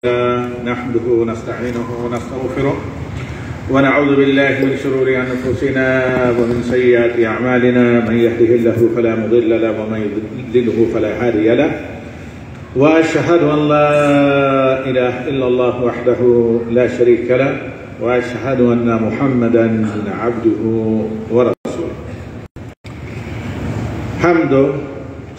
نحمده ونستعينه ونستغفره ونعوذ بالله من شرور أنفسنا ومن سيئات أعمالنا من يهده الله فلا مضل له ومن يضلله فلا هادي له وأشهد أن لا إله إلا الله وحده لا شريك له وأشهد أن محمدا عبده ورسوله. حمد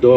2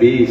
20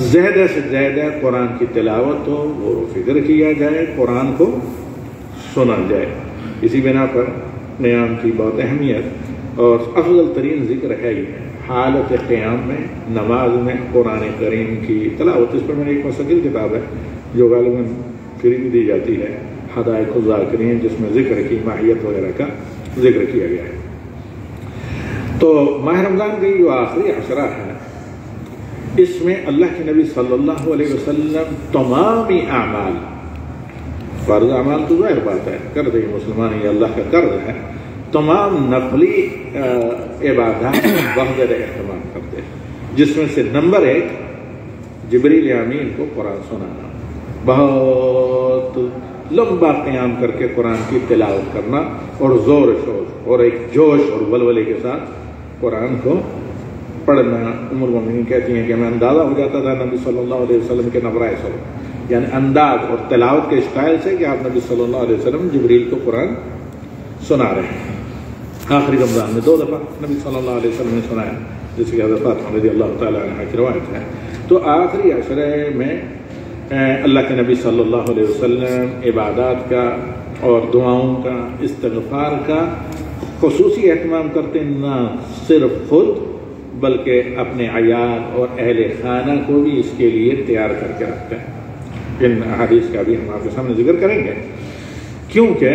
زیادہ سے زیادہ قرآن کی تلاوت ہو، غور و فکر کیا جائے، قرآن کو سنا جائے۔ اسی بنا پر قیام کی بہت اہمیت اور افضل ترین ذکر ہے ہی ہے حالت قیام میں، نماز میں قرآن کریم کی تلاوت۔ اس پر میری ایک مستقل کتاب ہے جو غالباً فری بھی دی جاتی ہے، حدائق الذاکرین، جس میں ذکر کی ماہیت وغیرہ کا ذکر کیا گیا ہے۔ تو ماہ رمضان کی جو آخری عشرہ ہے، اس میں اللہ کے نبی صلی اللہ علیہ وسلم تمامی اعمال، فرض اعمال تو ظاہر بات ہے، قرض مسلمان یہ اللہ کا قرض ہے، تمام نفلی عبادات بغیر اہتمام کرتے ہیں، جس میں سے نمبر 1 جبریل امین کو قرآن سنانا، بہت لمبا قیام کر کے قرآن کی تلاوت کرنا اور زور شور اور ایک جوش اور ولولے کے ساتھ قرآن کو پڑھنا۔ ام المؤمنین کہتی ہیں کہ ہمیں اندازہ ہو جاتا تھا نبی صلی اللہ علیہ وسلم کے نبرۂ صوت، یعنی انداز اور تلاوت کے اسٹائل سے کہ آپ نبی صلی اللہ علیہ وسلم جبریل کو قرآن سنا رہے ہیں۔ آخری رمضان میں 2 دفعہ نبی صلی اللہ علیہ وسلم نے سنایا، جس کی حضرت فاطمہ رضی اللہ تعالیٰ عنہ کی روایت ہے۔ تو آخری عشرے میں اللہ کے نبی صلی اللہ علیہ وسلم عبادات کا اور دعاؤں کا، استغفار کا خصوصی اہتمام کرتے، نہ صرف خود بلکہ اپنے عیال اور اہل خانہ کو بھی اس کے لیے تیار کر کے رکھتے ہیں۔ ان احادیث کا بھی ہم آپ کے سامنے ذکر کریں گے، کیونکہ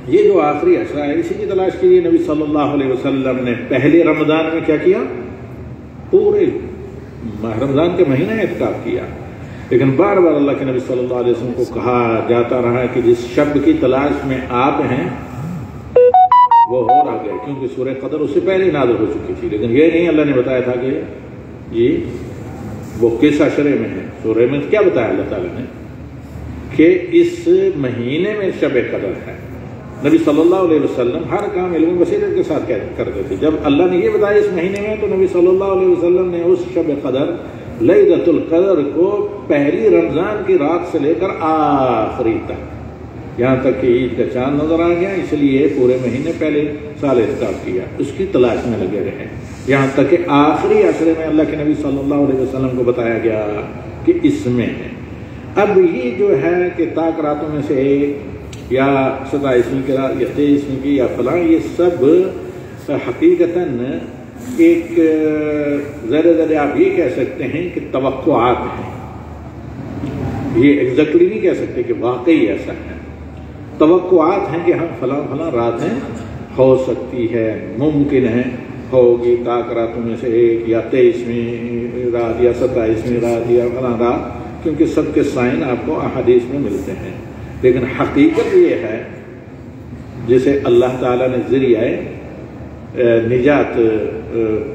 یہ جو آخری عشرہ ہے اسی کی تلاش کے لیے نبی صلی اللہ علیہ وسلم نے پہلے رمضان میں کیا کیا؟ پورے ماہ رمضان کے مہینے اعتکاف کیا، لیکن بار بار اللہ کے نبی صلی اللہ علیہ وسلم کو کہا جاتا رہا کہ جس شب کی تلاش میں آپ ہیں وہ ہو رہا گیا، کیونکہ سورہ قدر اس سے پہلے نازل ہو چکی تھی، لیکن یہ نہیں اللہ نے بتایا تھا کہ یہ وہ کس عشرے میں ہے۔ سورہ میں کیا بتایا اللہ تعالیٰ نے کہ اس مہینے میں شب قدر ہے۔ نبی صلی اللہ علیہ وسلم ہر کام علم بصیرت کے ساتھ کرتے تھے۔ جب اللہ نے یہ بتایا اس مہینے میں، تو نبی صلی اللہ علیہ وسلم نے اس شب قدر لیلۃ القدر کو پہلی رمضان کی رات سے لے کر آخری تک، یہاں تک کہ عید کا چاند نظر آ گیا، اس لیے پورے مہینے پہلے سال اعتکاف کیا، اس کی تلاش میں لگے رہے، یہاں تک کہ آخری عشرے میں اللہ کے نبی صلی اللہ علیہ وسلم کو بتایا گیا کہ اس میں ہے۔ اب یہ جو ہے کہ تاک راتوں میں سے ایک یا 27ویں کی رات یا 23ویں کی یا فلاں، یہ سب حقیقتاً ایک ذرے آپ یہ کہہ سکتے ہیں کہ توقعات ہیں، یہ ایگزیکٹلی نہیں کہہ سکتے کہ واقعی ایسا ہے، توقعات ہیں کہ ہم فلاں فلاں راتیں ہو سکتی ہے، ممکن ہے ہوگی تاک راتوں میں سے ایک یا 23ویں رات یا 27ویں رات یا فلاں رات، کیونکہ سب کے سائن آپ کو احادیث میں ملتے ہیں، لیکن حقیقت یہ ہے جسے اللہ تعالیٰ نے ذریعہ نجات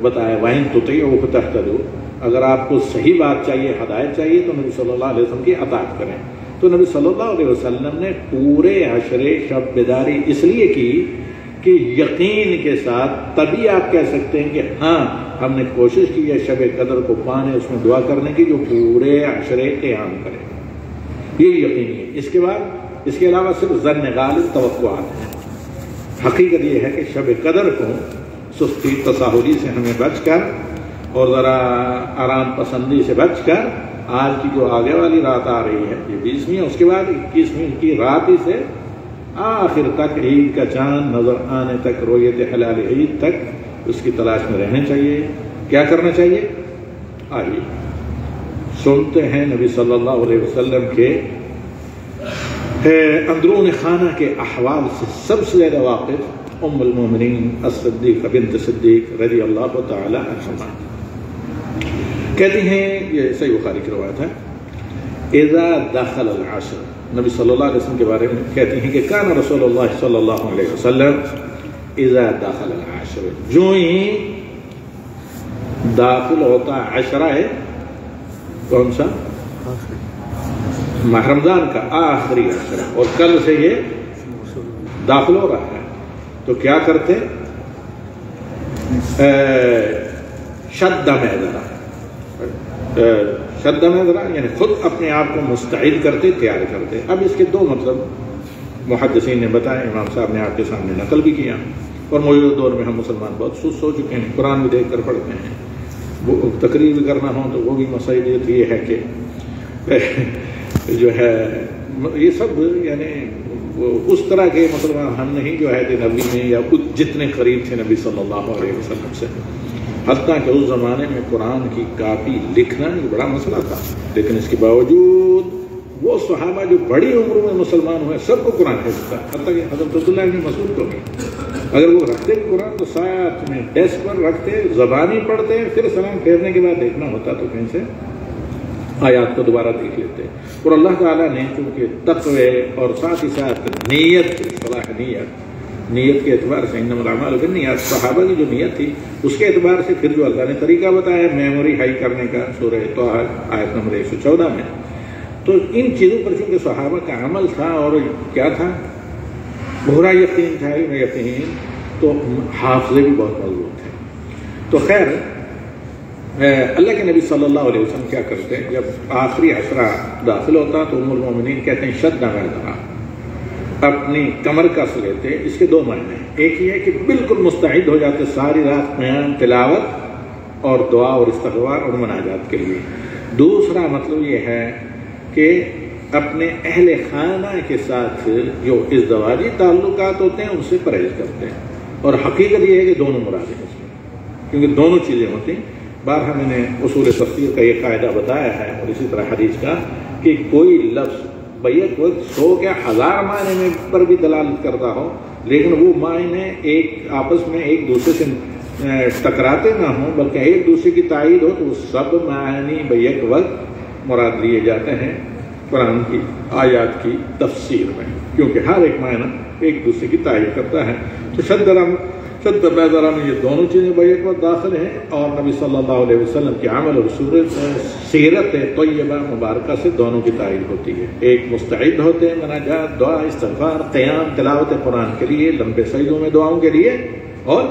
بتایا، وَإِن تُطِيعُوهُ تَهْتَدُوا، اگر آپ کو صحیح بات چاہیے، ہدایت چاہیے، تو نبی صلی اللہ علیہ وسلم کی اطاعت کریں۔ تو نبی صلی اللہ علیہ وسلم نے پورے عشرے شب بیداری اس لیے کی کہ یقین کے ساتھ، تبھی آپ کہہ سکتے ہیں کہ ہاں ہم نے کوشش کی ہے شب قدر کو پانے، اس میں دعا کرنے کی جو پورے عشرے قیام کرے، یہ یقینی ہے۔ اس کے بعد اس کے علاوہ صرف ظن غالب توقعات ہیں۔ حقیقت یہ ہے کہ شب قدر کو سستی تساہلی سے ہمیں بچ کر اور ذرا آرام پسندی سے بچ کر، آج کی جو آگے والی رات آ رہی ہے یہ 20ویں، اس کے بعد 21ویں کی رات ہی سے آخر تک، عید کا چاند نظر آنے تک، رویت حلال عید تک اس کی تلاش میں رہنے چاہیے۔ کیا کرنا چاہیے؟ آئیے سنتے ہیں نبی صلی اللہ علیہ وسلم کے اندرون خانہ کے احوال سے سب سے زیادہ واقف ام المومنین الصدیقہ بنت صدیق رضی اللہ تعالی عنہا کہتی ہیں، یہ صحیح بخاری کی روایت ہے، اذا دخل العشر، نبی صلی اللہ علیہ وسلم کے بارے میں کہتی ہیں کہ کان رسول اللہ صلی اللہ علیہ وسلم اذا دخل العشر، جو ہی داخل ہوتا عشرہ ہے، کون سا؟ ماہ رمضان کا آخری عشرہ، اور کل سے یہ داخل ہو رہا ہے، تو کیا کرتے؟ شد میدرا، شد میدرا یعنی خود اپنے آپ کو مستعد کرتے، تیار کرتے۔ اب اس کے 2 مطلب محدثین نے بتایا، امام صاحب نے آپ کے سامنے نقل بھی کیا، اور موجودہ دور میں ہم مسلمان بہت سست ہو چکے ہیں، قرآن بھی دیکھ کر پڑھتے ہیں۔ وہ تقریر بھی کرنا ہو تو وہ بھی مسئلہ یہ ہے کہ جو ہے یہ سب یعنی اس طرح کے مطلب ہم نہیں جو ہے کہ نبی میں یا جتنے قریب تھے نبی صلی اللہ علیہ وسلم سے، حتیٰ کہ اس زمانے میں قرآن کی کاپی لکھنا ایک بڑا مسئلہ تھا، لیکن اس کے باوجود وہ صحابہ جو بڑی عمر میں مسلمان ہوئے سب کو قرآن حفظ تھا، حتیٰ کہ حضرت عبداللہ بن مسعود کو بھی اگر وہ رکھتے قرآن تو ساتھ میں ڈیسک پر رکھتے، زبانی پڑھتے، پھر سلام پھیرنے کے بعد دیکھنا ہوتا تو کہیں سے آیات کو دوبارہ دیکھ لیتے۔ اور اللہ تعالیٰ نے چونکہ تقوی اور ساتھ ہی ساتھ نیت، صلاح نیت کے اعتبار سے انما الاعمال بالنیات، صحابہ کی جو نیت تھی اس کے اعتبار سے پھر جو اللہ نے طریقہ بتایا میموری ہائی کرنے کا سورہ طٰہٰ آیت نمبر 114 میں، تو ان چیزوں پر چونکہ صحابہ کا عمل تھا اور کیا تھا، بھورا یقین تھا، علم یقین، تو حافظے بھی بہت مضبوط تھے۔ تو خیر اللہ کے نبی صلی اللہ علیہ وسلم کیا کرتے ہیں، جب آخری عشرہ داخل ہوتا تو ام المومنین کہتے ہیں شد نہ اپنی کمر کس لیتے۔ اس کے دو معنی ہیں، ایک یہ ہے کہ بالکل مستعد ہو جاتے ساری رات قیام تلاوت اور دعا اور استغفار اور مناجات کے لیے۔ دوسرا مطلب یہ ہے کہ اپنے اہل خانہ کے ساتھ جو ازدواجی تعلقات ہوتے ہیں ان سے پرہیز کرتے ہیں، اور حقیقت یہ ہے کہ دونوں مراد ہیں اس میں، کیونکہ دونوں چیزیں ہوتی ہیں۔ بارہا میں نے اصول تفسیر کا یہ قاعدہ بتایا ہے، اور اسی طرح حدیث کا، کہ کوئی لفظ بیک وقت 100 کے 1000 معنی میں پر بھی دلالت کرتا ہو، لیکن وہ معنی ایک آپس میں ایک دوسرے سے ٹکراتے نہ ہوں بلکہ ایک دوسرے کی تائید ہو، تو وہ سب معنی بیک وقت مراد لیے جاتے ہیں قرآن کی آیات کی تفسیر میں، کیونکہ ہر ایک معنی ایک دوسرے کی تائید کرتا ہے۔ تو شد بیضرہ میں یہ دونوں چیزیں بیک وقت داخل ہیں، اور نبی صلی اللہ علیہ وسلم کے عمل اور سیرت طیبہ مبارکہ سے دونوں کی تائید ہوتی ہے۔ ایک مستعد ہوتے ہیں مناجات، دعا، استغفار، قیام تلاوت قرآن کے لیے، لمبے سجدوں میں دعاؤں کے لیے، اور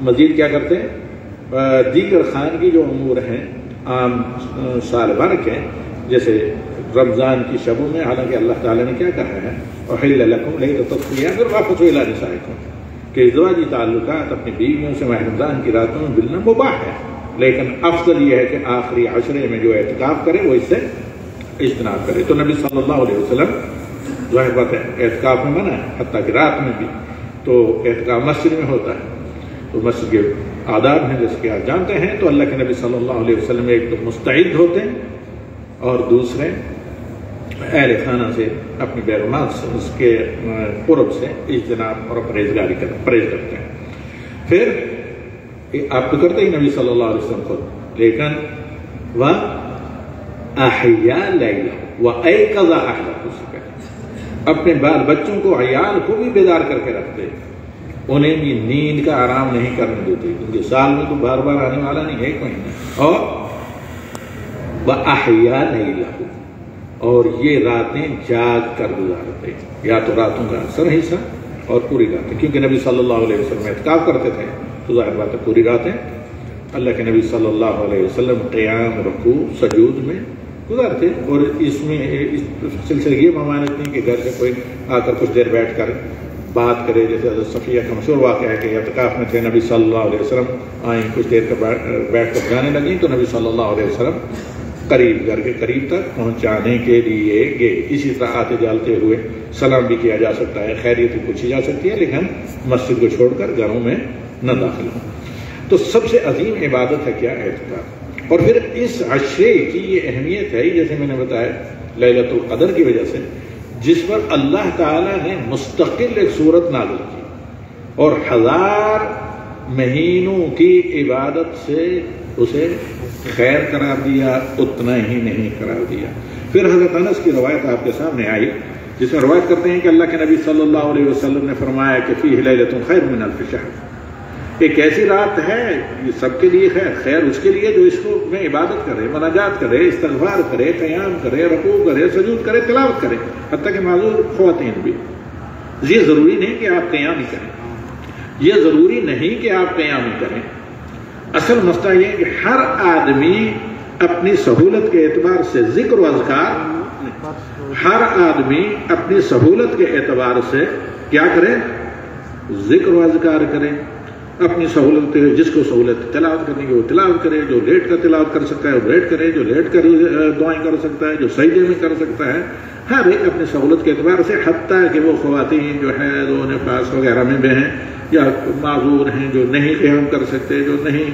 مزید کیا کرتے ہیں دیگر خان کی جو امور ہیں عام سال بھر کے، جیسے رمضان کی شبوں میں، حالانکہ اللہ تعالیٰ نے کیا کہا ہے احل لکم لیلۃ الصیام الرفث الی نسائکم، کہ ازدواجی تعلقات اپنی بیویوں سے ماہ رمضان کی راتوں میں ملنا مباح ہے، لیکن افضل یہ ہے کہ آخری عشرے میں جو اعتکاف کرے وہ اس سے اجتناب کرے۔ تو نبی صلی اللہ علیہ وسلم ظاہر بات ہے اعتکاف میں منع ہے، حتیٰ کہ رات میں بھی، تو اعتکاف مسجد میں ہوتا ہے، تو مسجد کے آداب ہیں جیسے کہ آپ جانتے ہیں۔ تو اللہ کے نبی صلی اللہ علیہ وسلم ایک تو مستعد ہوتے ہیں، اور دوسرے اہل خانہ سے اپنی بیرونات سے اس کے قرب سے اجتناب اور پرہیز کرتے ہیں۔ پھر آپ تو کرتے ہی نبی صلی اللہ علیہ وسلم خود، لیکن وَأَحْيَا لَيْلَهُ وَأَيْقَظَ أَهْلَهُ سے کہتے، اپنے بال بچوں کو، عیال کو بھی بیدار کر کے رکھتے، انہیں بھی نیند کا آرام نہیں کرنے دیتے، کیونکہ سال میں تو بار بار آنے والا نہیں، ایک مہینہ۔ اور وَأَحْيَا لَيْلَهُ، اور یہ راتیں جاگ کر گزارتے، یا تو راتوں کا اکثر حصہ اور پوری راتیں، کیونکہ نبی صلی اللہ علیہ وسلم اعتکاف کرتے تھے، تو ظاہر بات ہے پوری راتیں اللہ کے نبی صلی اللہ علیہ وسلم قیام، رکوع، سجود میں گزارتے۔ اور اس میں اس سلسلے یہ ممانعت نہیں کہ گھر سے کوئی آ کر کچھ دیر بیٹھ کر بات کرے، جیسے حضرت صفیہ کا مشہور واقعہ ہے کہ اعتکاف میں تھے، نبی صلی اللہ علیہ وسلم آئیں، کچھ دیر کا بیٹھ کر جانے لگیں، تو نبی صلی اللہ علیہ وسلم قریب گھر کے قریب تک پہنچانے کے لیے گئے۔ اسی طرح آتے جالتے ہوئے سلام بھی کیا جا سکتا ہے، خیریت بھی پوچھی جا سکتی ہے، لیکن مسجد کو چھوڑ کر گھروں میں نہ داخل ہوں۔ تو سب سے عظیم عبادت ہے کیا؟ اعتکاف۔ اور پھر اس عشرے کی یہ اہمیت ہے، جیسے میں نے بتایا لیلۃ القدر کی وجہ سے، جس پر اللہ تعالیٰ نے مستقل ایک سورت نازل کی، اور 1000 مہینوں کی عبادت سے اسے خیر قرار دیا، اتنا ہی نہیں قرار دیا۔ پھر حضرت انس کی روایت آپ کے سامنے آئی، جس میں روایت کرتے ہیں کہ اللہ کے نبی صلی اللہ علیہ وسلم نے فرمایا کہ فیہ لیلۃ خیر من الف شہر، ایک ایسی رات ہے یہ سب کے لیے خیر اس کے لیے جو اس کو میں عبادت کرے، مناجات کرے، استغفار کرے، قیام کرے، رکوع کرے، سجود کرے، تلاوت کرے، حتیٰ کہ معذور خواتین بھی۔ یہ ضروری نہیں کہ آپ قیام ہی کریں، یہ ضروری نہیں کہ آپ قیام ہی کریں، اصل مسئلہ یہ ہے کہ ہر آدمی اپنی سہولت کے اعتبار سے ذکر و اذکار، ہر آدمی اپنی سہولت کے اعتبار سے کیا کرے؟ ذکر و اذکار کرے، اپنی سہولت جس کو سہولت تلاوت کرنے کی وہ تلاوت کرے، جو لیٹ کر تلاوت کر سکتا ہے وہ لیٹ کرے، جو لیٹ کر دعائیں کر سکتا ہے، جو سجدے میں کر سکتا ہے، ہر ایک اپنی سہولت کے اعتبار سے، حتیٰ کہ وہ خواتین جو ہیں جو نفاس وغیرہ میں بھی ہیں یا معذور ہیں، جو نہیں قیام کر سکتے، جو نہیں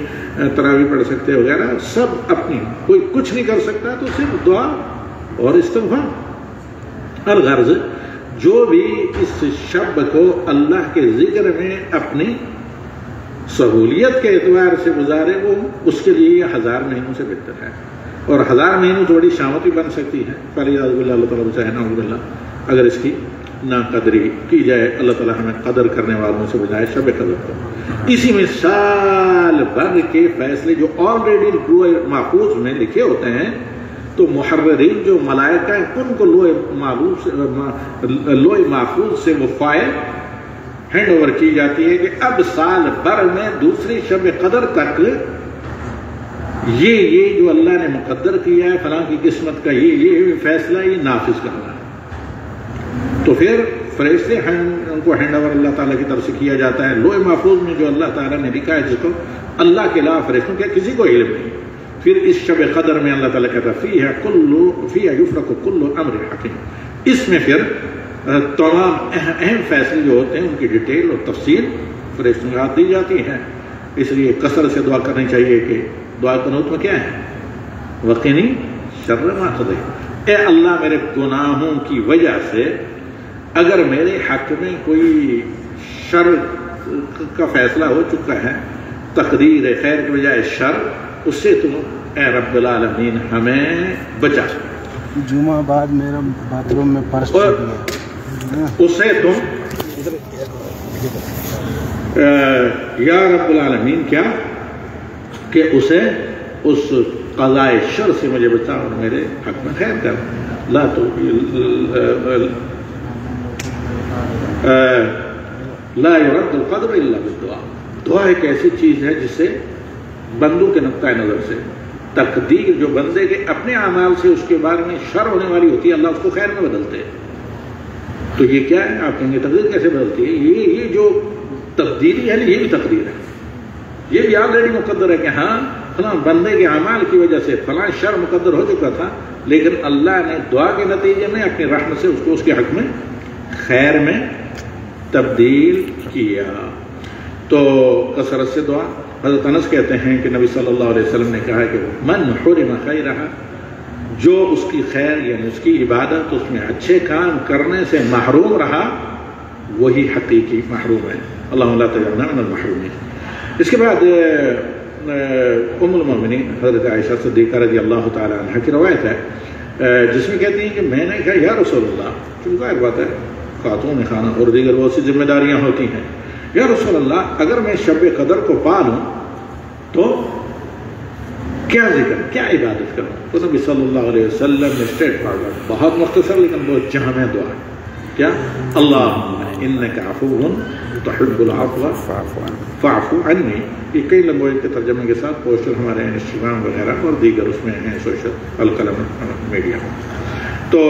تراویح پڑھ سکتے وغیرہ، سب اپنی، کوئی کچھ نہیں کر سکتا تو صرف دعا اور استغفار۔ الغرض جو بھی اس شب کو اللہ کے ذکر میں اپنی سہولیت کے اعتبار سے گزارے، وہ اس کے لیے 1000 مہینوں سے بہتر ہے، اور 1000 مہینوں تھوڑی شامت بھی بن سکتی ہے۔ فلیعوذ باللہ، اللہ تعالیٰ بچائے، نعوذ باللہ، اگر اس کی ناقدری کی جائے، اللہ تعالیٰ ہمیں قدر کرنے والوں سے بجائے شب قدر کو۔ اسی میں سال بھر کے فیصلے جو آلریڈی لوح محفوظ میں لکھے ہوتے ہیں، تو محررین جو ملائکہ ہیں ان کو لوح محفوظ سے وہ فائل ہینڈ اوور کی جاتی ہے کہ اب سال بھر میں دوسری شب قدر تک یہ جو اللہ نے مقدر کیا ہے فلاں کی قسمت کا، یہ فیصلہ یہ نافذ کرنا ہے۔ تو پھر فرشتے ان کو ہینڈ اوور اللہ تعالیٰ کی طرف سے کیا جاتا ہے لوح محفوظ میں جو اللہ تعالیٰ نے لکھا ہے، جس کو اللہ کے علاوہ فرشتوں کے کسی کو علم نہیں۔ پھر اس شب قدر میں اللہ تعالیٰ کہتا ہے فیہا یفرق کل امر حکیم، اس میں پھر تمام اہم فیصلے جو ہوتے ہیں ان کی ڈیٹیل اور تفصیل فرشتوں کو دی جاتی ہے۔ اس لیے کثرت سے دعا کرنی چاہیے کہ دعا قنوت میں کیا ہے، وقنی شر ما قضیت، اے اللہ میرے گناہوں کی وجہ سے اگر میرے حق میں کوئی شر کا فیصلہ ہو چکا ہے، تقدیر خیر کے بجائے شر، اس سے تم اے رب العالمین ہمیں بچا۔ جمعہ بعد میرا باتھ روم میں پرس اسے تم یا رب العالمین کیا کہ اسے اس قضاء شر سے مجھے بچا اور میرے حق میں خیر کر۔ لا يرد القدر الا بالدعاء، دعا ایک ایسی چیز ہے جس سے بندوں کے نقطۂ نظر سے تقدیر جو بندے کے اپنے اعمال سے اس کے بارے میں شر ہونے والی ہوتی ہے، اللہ اس کو خیر میں بدلتے ہیں۔ تو یہ کیا ہے، آپ کہیں گے تقدیر کیسے بدلتی ہے؟ یہ جو تبدیلی ہے یہ بھی تقدیر ہے، یہ بھی آلریڈی مقدر ہے کہ ہاں فلاں بندے کے اعمال کی وجہ سے فلاں شر مقدر ہو چکا تھا، لیکن اللہ نے دعا کے نتیجے میں اپنی رحمت سے اس کو اس کے حق میں خیر میں تبدیل کیا۔ تو کثرت سے دعا، حضرت انس کہتے ہیں کہ نبی صلی اللہ علیہ وسلم نے کہا کہ من حرم خیرہ، جو اس کی خیر یعنی اس کی عبادت، اس میں اچھے کام کرنے سے محروم رہا، وہی حقیقی محروم ہے۔ اللہم لا تجعلنا من المحرومین۔ اس کے بعد ام المؤمنین حضرت عائشہ صدیقہ رضی اللہ تعالی عنہ کی روایت ہے، جس میں کہتی ہیں کہ میں نے کہا یا رسول اللہ، چونکہ ظاہر بات ہے خاتون خانہ اور دیگر بہت سی ذمہ داریاں ہوتی ہیں، یا رسول اللہ اگر میں شب قدر کو پا لوں تو کیا ذکر، کیا عبادت کروں؟ تو نبی صلی اللہ علیہ وسلم نے اسٹریٹ فارورڈ، بہت مختصر لیکن بہت جامع دعا ہے، کیا؟ اللہم انک عفو تحب العفو فاعف عنی۔ یہ کئی لینگویج کے ترجمے کے ساتھ پوسٹر ہمارے ہیں انسٹاگرام وغیرہ اور دیگر اس میں ہیں سوشل القلم میڈیا۔ تو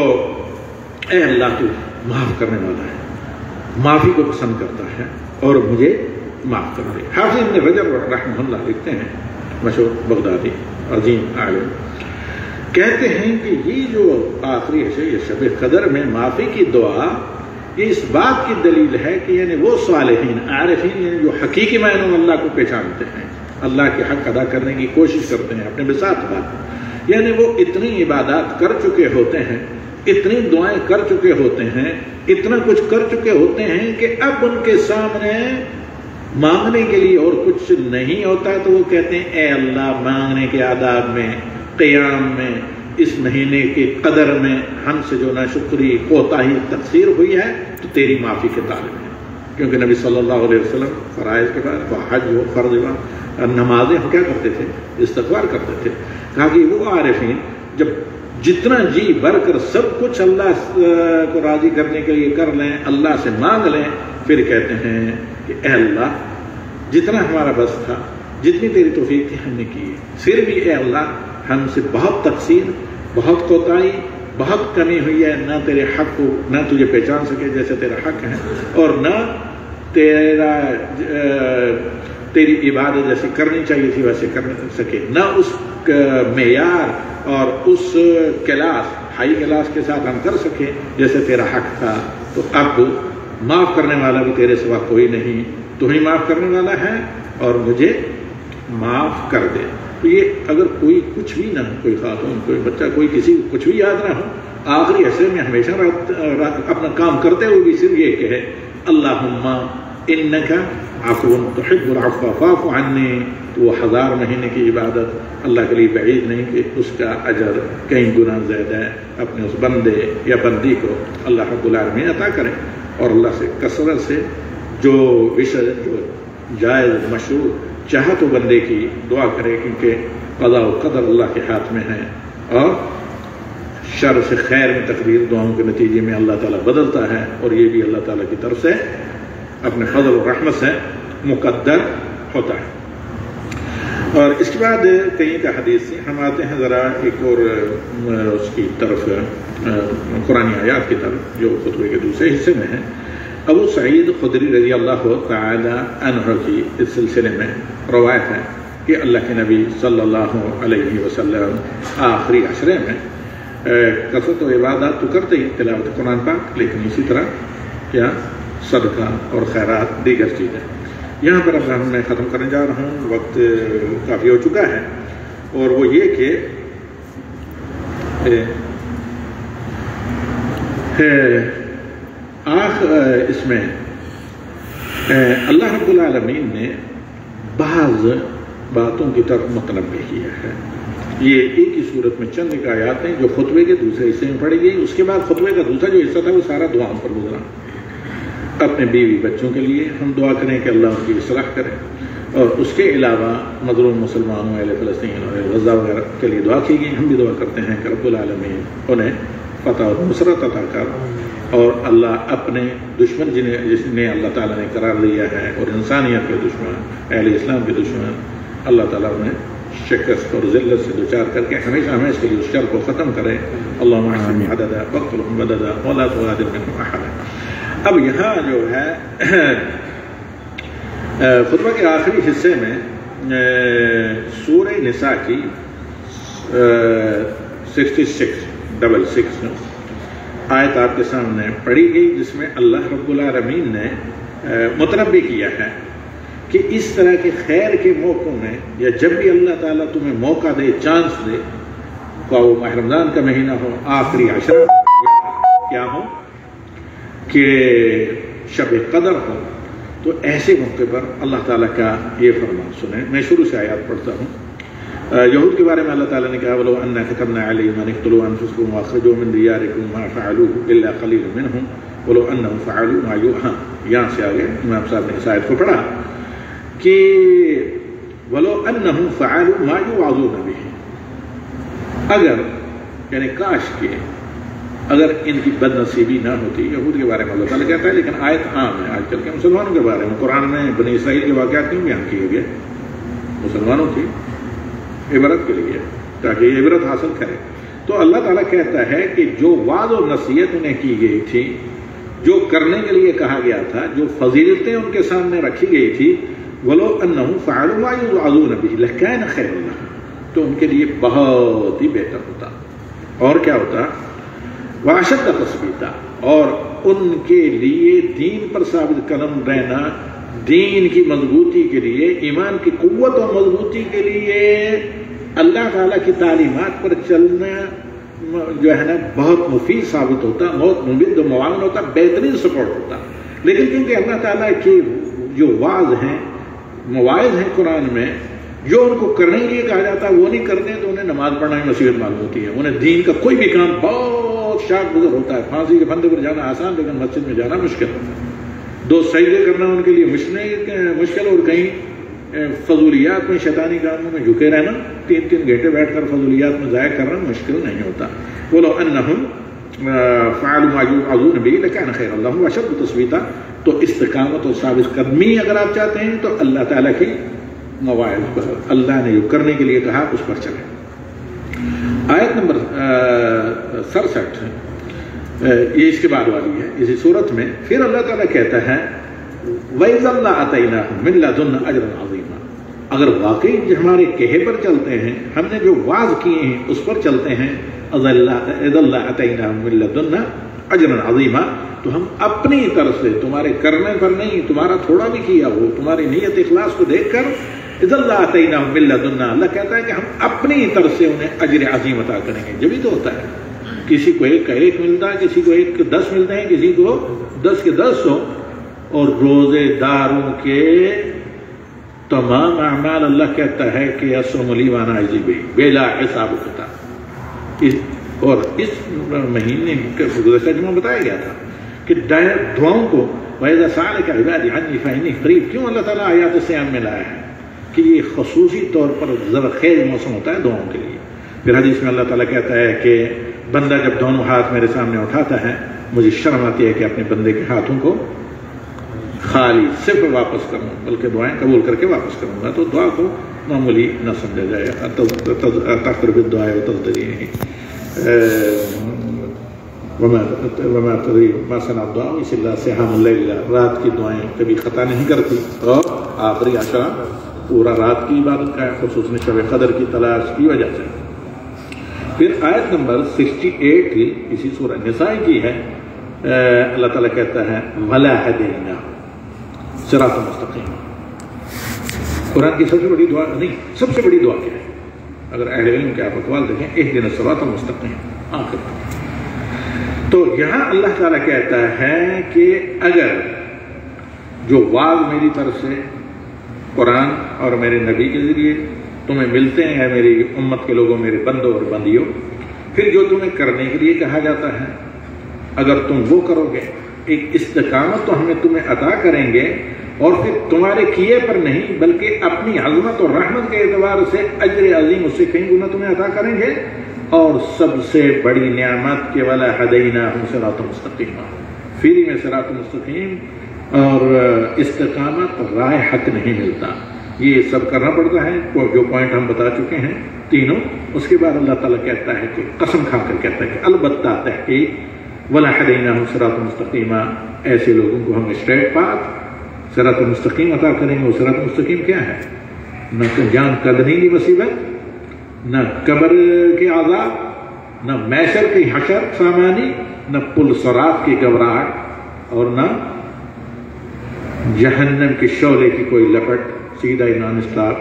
اے اللہ تو معاف کرنے والا ہے، معافی کو پسند کرتا ہے اور مجھے معاف کر دے۔ حافظ ابن رجب رحمہ اللہ لکھتے ہیں، مشہور بغدادی عظیم عالم، کہتے ہیں کہ یہ جو آخری ہے یہ شب قدر میں معافی کی دعا، یہ اس بات کی دلیل ہے کہ یعنی وہ صالحین عارفین یعنی جو حقیقی معنوں میں اللہ کو پہچانتے ہیں، اللہ کے حق ادا کرنے کی کوشش کرتے ہیں اپنے بساط بات، یعنی وہ اتنی عبادات کر چکے ہوتے ہیں، اتنی دعائیں کر چکے ہوتے ہیں، اتنا کچھ کر چکے ہوتے ہیں کہ اب ان کے سامنے مانگنے کے لیے اور کچھ نہیں ہوتا تو وہ کہتے ہیں اے اللہ مانگنے کے آداب میں، قیام میں، اس مہینے کی قدر میں ہم سے جو ناشکری کوتاہی تقصیر ہوئی ہے تو تیری معافی کے طالب ہیں۔ کیونکہ نبی صلی اللہ علیہ وسلم فرائض کے بعد حج ہو، فرض ہو، نمازیں ہم کیا کرتے تھے؟ استغفار کرتے تھے۔ کہا کہ وہ عارفین جب جتنا جی بھر کر سب کچھ اللہ کو راضی کرنے کے لیے کر لیں، اللہ سے مانگ لیں، پھر کہتے ہیں کہ اے اللہ جتنا ہمارا بس تھا، جتنی تیری توفیق تھی ہم نے کی، پھر بھی اے اللہ ہم سے بہت تقصیر، بہت کوتاہی، بہت کمی ہوئی ہے، نہ تیرے حق کو نہ تجھے پہچان سکے جیسے تیرا حق ہے، اور نہ تیرا تیری عبادت جیسی کرنی چاہیے تھی ویسے کر سکے، نہ اس معیار اور اس کلاس ہائی کلاس کے ساتھ ہم کر سکے جیسے تیرا حق تھا، تو اب معاف کرنے والا بھی تیرے سوا کوئی نہیں، تو ہی معاف کرنے والا ہے اور مجھے معاف کر دے۔ تو یہ اگر کوئی کچھ بھی نہ ہو، کوئی خاتون، کوئی بچہ، کوئی کسی کو کچھ بھی یاد نہ ہو، آخری حصے میں ہمیشہ اپنا کام کرتے ہوئے بھی صرف یہ کہے اللہم انک عفو تحب العفو فاعف عنی، تو وہ 1000 مہینے کی عبادت اللہ کے لیے بعید نہیں کہ اس کا اجر کہیں گنا زیادہ ہے اپنے اس بندے یا بندی کو اللہ رب العالمین عطا کرے، اور اللہ سے کثرت سے جو جائز مشروع چاہے تو بندے کی دعا کرے، کیونکہ قضاء و قدر اللہ کے ہاتھ میں ہے، اور شر سے خیر میں تقدیر دعاؤں کے نتیجے میں اللہ تعالیٰ بدلتا ہے، اور یہ بھی اللہ تعالیٰ کی طرف سے اپنے فضل و رحمت سے مقدر ہوتا ہے۔ اور اس کے بعد کئی کا حدیث سے ہم آتے ہیں ذرا ایک اور اس کی طرف، قرآن آیات کی طرف جو خطبے کے دوسرے حصے میں ہے۔ ابو سعید خدری رضی اللہ تعالی عنہ کی اس سلسلے میں روایت ہے کہ اللہ کے نبی صلی اللہ علیہ وسلم آخری عشرے میں کثرت و عبادات تو کرتے ہی، تلاوت قرآن پاک، لیکن اسی طرح کیا صدقہ اور خیرات دیگر چیزیں۔ یہاں پر اب میں ختم کرنے جا رہا ہوں، وقت کافی ہو چکا ہے، اور وہ یہ کہ اس میں اللہ رب العالمین نے بعض باتوں کی طرف متنبہ کیا ہے۔ یہ ایک ہی صورت میں چند ایک آیات ہیں جو خطبے کے دوسرے حصے میں پڑھی گئی، اس کے بعد خطبے کا دوسرا جو حصہ تھا وہ سارا دعاؤں پر گزرا۔ اپنے بیوی بچوں کے لیے ہم دعا کریں کہ اللہ ان کی اصلاح کرے، اور اس کے علاوہ مظلوم مسلمانوں، اہل فلسطین اور غزہ وغیرہ کے لیے دعا کی گئی۔ ہم بھی دعا کرتے ہیں کہ رب العالمین انہیں فتح اور نصرت عطا کر، اور اللہ اپنے دشمن جس نے اللہ تعالیٰ نے قرار دیا ہے، اور انسانیت کے دشمن، اہل اسلام کے دشمن، اللہ تعالیٰ انہیں شکست اور ذلت سے دوچار کر کے ہمیشہ ہمیشہ کے لیے اس شر کو ختم کرے۔ اللہم احسن عددا واقتلهم بددا ولا تغادر منهم احدا۔ اب یہاں جو ہے خطبہ کے آخری حصے میں سورہ نساء کی 66 آیت آپ کے سامنے پڑھی گئی، جس میں اللہ رب العالمین نے متنبہ کیا ہے کہ اس طرح کے خیر کے موقعوں میں، یا جب بھی اللہ تعالیٰ تمہیں موقع دے، چانس دے، تو وہ ماہ رمضان کا مہینہ ہو، آخری عشرہ کیا ہو، کہ شب قدر ہو، تو ایسے موقع پر اللہ تعالیٰ کا یہ فرمان سنیں۔ میں شروع سے آیات پڑھتا ہوں۔ یہود کے بارے میں اللہ تعالیٰ نے کہا وَلَوْ أَنَّا كَتَبْنَا عَلَيْهِمْ أَنِ اقْتُلُوا أَنفُسَكُمْ وَأَخْرِجُوا مِنْ دِيَارِكُمْ مَا فَعَلُوهُ إِلَّا قَلِيلٌ مِّنْهُمْ وَلَوْ أَنَّهُمْ فَعَلُوا مَا يُوعَظُونَ۔ یہاں سے آگے امام صاحب نے اس آیت کو پڑھا کہ وَلَوْ أَنَّهُمْ فَعَلُوا مَا يُوعَظُونَ بِهِ، اگر یعنی کاش کہ اگر ان کی بد نصیبی نہ ہوتی۔ یہود کے بارے میں اللہ تعالیٰ کہتا ہے، لیکن آیت عام ہے آج کل کے مسلمانوں کے بارے میں۔ قرآن میں بنی اسرائیل کے واقعات کیوں بیان کیے گئے؟ مسلمانوں کی عبرت کے لیے، تاکہ یہ عبرت حاصل کرے۔ تو اللہ تعالیٰ کہتا ہے کہ جو وعد و نصیحت انہیں کی گئی تھی، جو کرنے کے لیے کہا گیا تھا، جو فضیلتیں ان کے سامنے رکھی گئی تھی، وَلَوْ أَنَّهُمْ فَعَلُوا مَا يُوعَظُونَ بِهِ لَكَانَ خَيْرًا لَهُمْ، تو ان کے لیے بہت ہی بہتر ہوتا۔ اور کیا ہوتا؟ وَأَشَدَّ تَثْبِيتًا، اور ان کے لیے دین پر ثابت قدم رہنا، دین کی مضبوطی کے لیے، ایمان کی قوت اور مضبوطی کے لیے اللہ تعالیٰ کی تعلیمات پر چلنا جو ہے نا بہت مفید ثابت ہوتا، بہت مفید و معاون ہوتا، بہترین سپورٹ ہوتا۔ لیکن کیونکہ اللہ تعالیٰ کے جو واعظ ہیں، مواعظ ہیں قرآن میں، جو ان کو کرنے کے لیے کہا جاتا ہے وہ نہیں کرتے، تو انہیں نماز پڑھنا ہی مصیبت معلوم ہوتی ہے۔ انہیں دین کا کوئی بھی کام بہت شاق گزر ہوتا ہے۔ پھانسی کے پھندے پر جانا آسان، لیکن مسجد میں جانا مشکل ہوتا ہے۔ 2 سجدے کرنا ان کے لیے مشکل، اور کہیں فضولیات میں، شیطانی کاموں میں جھکے رہنا، 3 گھنٹے بیٹھ کر فضولیات میں ضائع کرنا مشکل نہیں ہوتا۔ وَلَوْ أَنَّهُمْ فَعَلُوا مَا يُوعَظُونَ بِهِ لَكَانَ خَيْرًا لَهُمْ وَأَشَدَّ تَثْبِيتًا۔ تو استقامت اور ثابت قدمی اگر آپ چاہتے ہیں تو اللہ تعالیٰ کی مواعظ پر، اللہ نے جو کرنے کے لیے کہا اس پر چلیں۔ آیت نمبر 67 یہ اس کے بعد والی ہے اسی صورت میں۔ پھر اللہ تعالیٰ کہتا ہے وَإِذَا لَآتَيْنَاهُم مِّن لَّدُنَّا أَجْرًا عَظِيمًا، اگر واقعی جو ہمارے کہے پر چلتے ہیں، ہم نے جو واعظ کیے ہیں اس پر چلتے ہیں، إِذَا لَآتَيْنَاهُم مِّن لَّدُنَّا أَجْرًا عَظِيمًا، تو ہم اپنی طرف سے تمہارے کرنے پر نہیں، تمہارا تھوڑا بھی کیا ہو، تمہاری نیت اخلاص کو دیکھ کر إِذَا لَآتَيْنَاهُم مِّن لَّدُنَّا، اللہ کہتا ہے کہ ہم اپنی طرف سے انہیں اجر عظیم عطا کریں گے۔ جبھی تو ہوتا ہے، کسی کو ایک کا ایک ملتا ہے، کسی کو ایک کے 10 ملتے ہیں، کسی کو 10 کے 10 ہو، اور روزے داروں کے تمام اعمال اللہ کہتا ہے کہ یصوم لی وانا اجزی بہ بلا حساب و کتاب۔ اور اس مہینے گزشتہ جمعہ بتایا گیا تھا کہ دعاؤں کو وَإِذَا سَأَلَكَ عِبَادِي عَنِّي فَإِنِّي قَرِيبٌ، کیوں اللہ تعالیٰ آیات صیام میں لایا ہے کہ یہ خصوصی طور پر زرخیز موسم ہوتا ہے دعاؤں کے لیے۔ پھر حدیث میں اللہ تعالیٰ کہتا ہے کہ بندہ جب دونوں ہاتھ میرے سامنے اٹھاتا ہے مجھے شرم آتی ہے کہ اپنے بندے کے ہاتھوں کو خالی صرف واپس کروں، بلکہ دعائیں قبول کر کے واپس کروں گا۔ تو دعا کو معمولی نہ سمجھا جائے، تقرب الدعاء وتقدیرہ وما تدری ما صنع الدعاء اسی اللہ سہام اللیل، رات کی دعائیں کبھی خطا نہیں کرتی، اور آخری عشرہ پورا رات کی عبادت کا ہے، خصوصاً شب قدر کی تلاش کی وجہ سے۔ پھر آیت نمبر 68 کی اسی سورہ نساء کی ہے، اللہ تعالیٰ کہتا ہے وَلَا هَدَيْنَاهُ صراط مستقیم۔ قرآن کی سب سے بڑی دعا نہیں، سب سے بڑی دعا کیا ہے؟ اگر اہل علم کے آپ اقوال دیکھیں، اهدنا الصراط المستقیم آخر۔ تو یہاں اللہ تعالیٰ کہتا ہے کہ اگر جو وعظ میری طرف سے قرآن اور میرے نبی کے ذریعے تمہیں ملتے ہیں میری امت کے لوگوں، میرے بندوں اور بندیوں، پھر جو تمہیں کرنے کے لیے کہا جاتا ہے اگر تم وہ کرو گے، ایک استقامت تو ہمیں تمہیں عطا کریں گے، اور پھر تمہارے کیے پر نہیں بلکہ اپنی عظمت اور رحمت کے اعتبار سے اجر عظیم اس سے کہیں گنا تمہیں عطا کریں گے، اور سب سے بڑی نعمت کے وَلَا هَدَيْنَاهُمْ صِرَاطًا مُسْتَقِيمًا، فری میں صراط مستقیم اور استقامت راہ حق نہیں ملتا۔ یہ سب کرنا پڑتا ہے، جو پوائنٹ ہم بتا چکے ہیں تینوں۔ اس کے بعد اللہ تعالیٰ کہتا ہے کہ قسم کھا کر کہتا ہے کہ البتہ تحقیق وَلَا هَدَيْنَاهُمْ صِرَاطًا مُسْتَقِيمًا، ایسے لوگوں کو ہم اسٹریٹ پاتھ صراط مستقیم عطا کریں گے۔ وہ صراط مستقیم کیا ہے؟ نہ جان قدریں گی مصیبت، نہ قبر کے عذاب، نہ محشر کی حشر سامانی، نہ پل صراط کی گھبراہٹ، اور نہ جہنم کے شعلے کی کوئی لپٹ، سیدھا نان اسٹاپ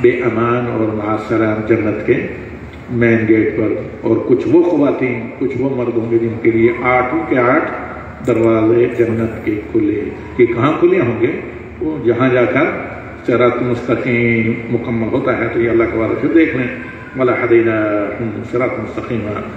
بے امان اور معاصران جنت کے مین گیٹ پر۔ اور کچھ وہ خواتین، کچھ وہ مرد ہوں گے جن کے لیے 8 کے 8 دروازے جنت کے کھلے، کہ کہاں کھلے ہوں گے؟ وہ جہاں جا کر صراط مستقیم مکمل ہوتا ہے۔ تو یہ اللہ کا وعدہ، پھر دیکھ لیں وَلَا هَدَيْنَاهُمْ صِرَاطًا مُسْتَقِيمًا۔